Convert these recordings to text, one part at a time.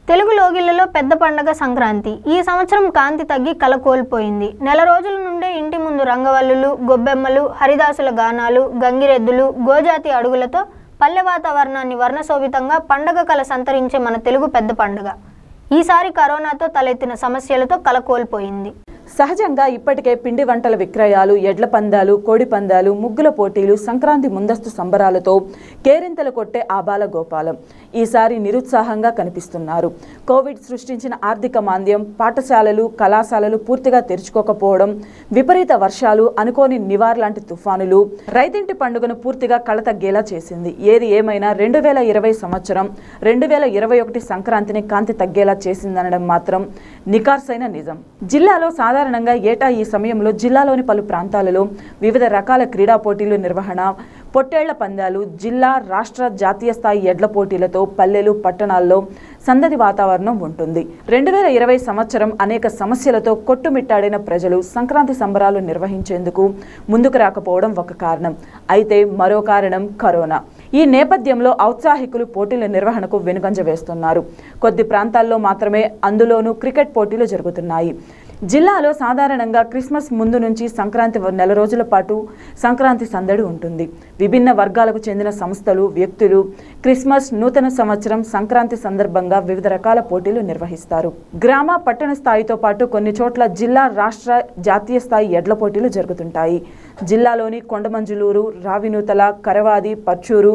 తెలుగు లోగిళ్లలో పెద్ద పండగ సంక్రాంతి. ఈ సంవత్సరం కాంతి తగ్గి కల కోల్పోయింది. నెల రోజుల నుండే ఇంటి ముందు రంగవల్లులు, గొబ్బెమ్మలు, హరిదాసుల గానాలు, గంగిరెద్దులు, గోజాతి అడుగులతో పల్లె వాతావరణాన్ని వర్ణశోభితంగా పండగ కల సంతరించే మన తెలుగు పెద్ద పండగ ఈసారి కరోనాతో తలెత్తిన సమస్యలతో కల కోల్పోయింది. సహజంగా ఇప్పటికే పిండి వంటల విక్రయాలు, ఎడ్ల పందాలు, కోడి పందాలు, ముగ్గుల పోటీలు, సంక్రాంతి ముందస్తు సంబరాలతో కేరింతలు కొట్టే ఆబాల గోపాలం ఈసారి నిరుత్సాహంగా కనిపిస్తున్నారు. కోవిడ్ సృష్టించిన ఆర్థిక మాంద్యం, పాఠశాలలు, కళాశాలలు పూర్తిగా తెరుచుకోకపోవడం, విపరీత వర్షాలు, అనుకోని నివార్ లాంటి తుఫానులు రైతింటి పండుగను పూర్తిగా కళతగ్గేలా చేసింది. ఏది ఏమైనా 2020 సంవత్సరం 2021 సంక్రాంతిని కాంతి తగ్గేలా చేసిందనడం మాత్రం నికార్సైన నిజం. జిల్లాలో సాధారణంగా ఏటా ఈ సమయంలో జిల్లాలోని పలు ప్రాంతాలలో వివిధ రకాల క్రీడా పోటీలు నిర్వహణ, పొట్టేళ్ల పందాలు, జిల్లా, రాష్ట్ర, జాతీయ స్థాయి ఎడ్ల పోటీలతో పల్లెలు, పట్టణాల్లో సందడి వాతావరణం ఉంటుంది. 2020 సంవత్సరం అనేక సమస్యలతో కొట్టుమిట్టాడిన ప్రజలు సంక్రాంతి సంబరాలు నిర్వహించేందుకు ముందుకు రాకపోవడం ఒక కారణం. అయితే మరో కారణం కరోనా. ఈ నేపథ్యంలో ఔత్సాహికులు పోటీల నిర్వహణకు వెనుకంజ వేస్తున్నారు. కొద్ది ప్రాంతాల్లో మాత్రమే అందులోనూ క్రికెట్ పోటీలు జరుగుతున్నాయి. జిల్లాలో సాధారణంగా క్రిస్మస్ ముందు నుంచి సంక్రాంతి నెల రోజుల పాటు సంక్రాంతి సందడి ఉంటుంది. విభిన్న వర్గాలకు చెందిన సంస్థలు, వ్యక్తులు క్రిస్మస్, నూతన సంవత్సరం, సంక్రాంతి సందర్భంగా వివిధ రకాల పోటీలు నిర్వహిస్తారు. గ్రామ, పట్టణ స్థాయితో పాటు కొన్ని చోట్ల జిల్లా, రాష్ట్ర, జాతీయ స్థాయి ఎడ్ల పోటీలు జరుగుతుంటాయి. జిల్లాలోని కొండమంజులూరు, రావినూతల, కరవాది, పర్చూరు,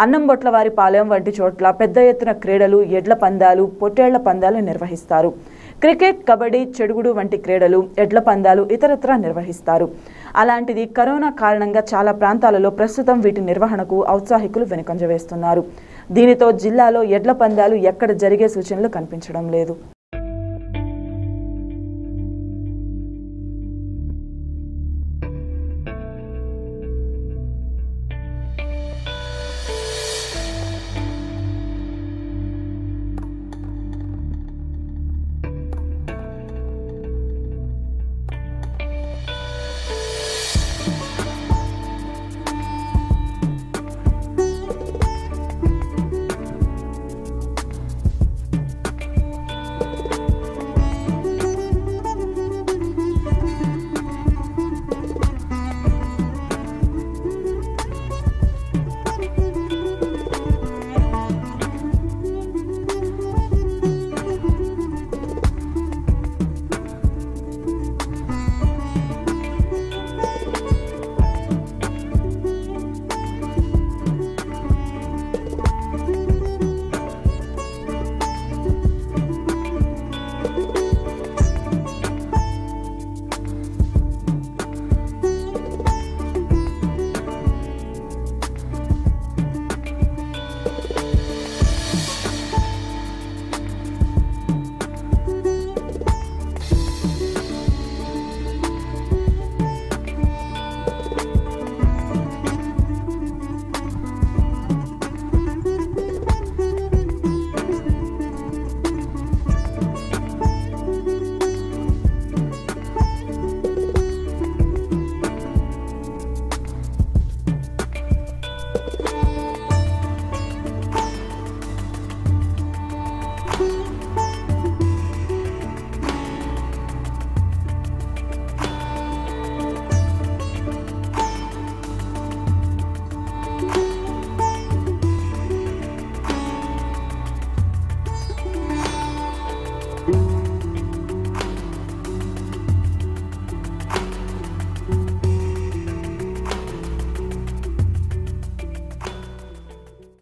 అన్నంబొట్లవారిపాలెం వంటి చోట్ల పెద్ద ఎత్తున క్రీడలు, ఎడ్ల పందాలు, పొట్టేళ్ల పందాలు నిర్వహిస్తారు. క్రికెట్, కబడ్డీ, చెడుగుడు వంటి క్రీడలు, ఎడ్ల పందాలు ఇతరత్రా నిర్వహిస్తారు. అలాంటిది కరోనా కారణంగా చాలా ప్రాంతాలలో ప్రస్తుతం వీటి నిర్వహణకు ఔత్సాహికులు వెనుకంజ వేస్తున్నారు. దీనితో జిల్లాలో ఎడ్ల పందాలు ఎక్కడ జరిగే సూచనలు కనిపించడం లేదు.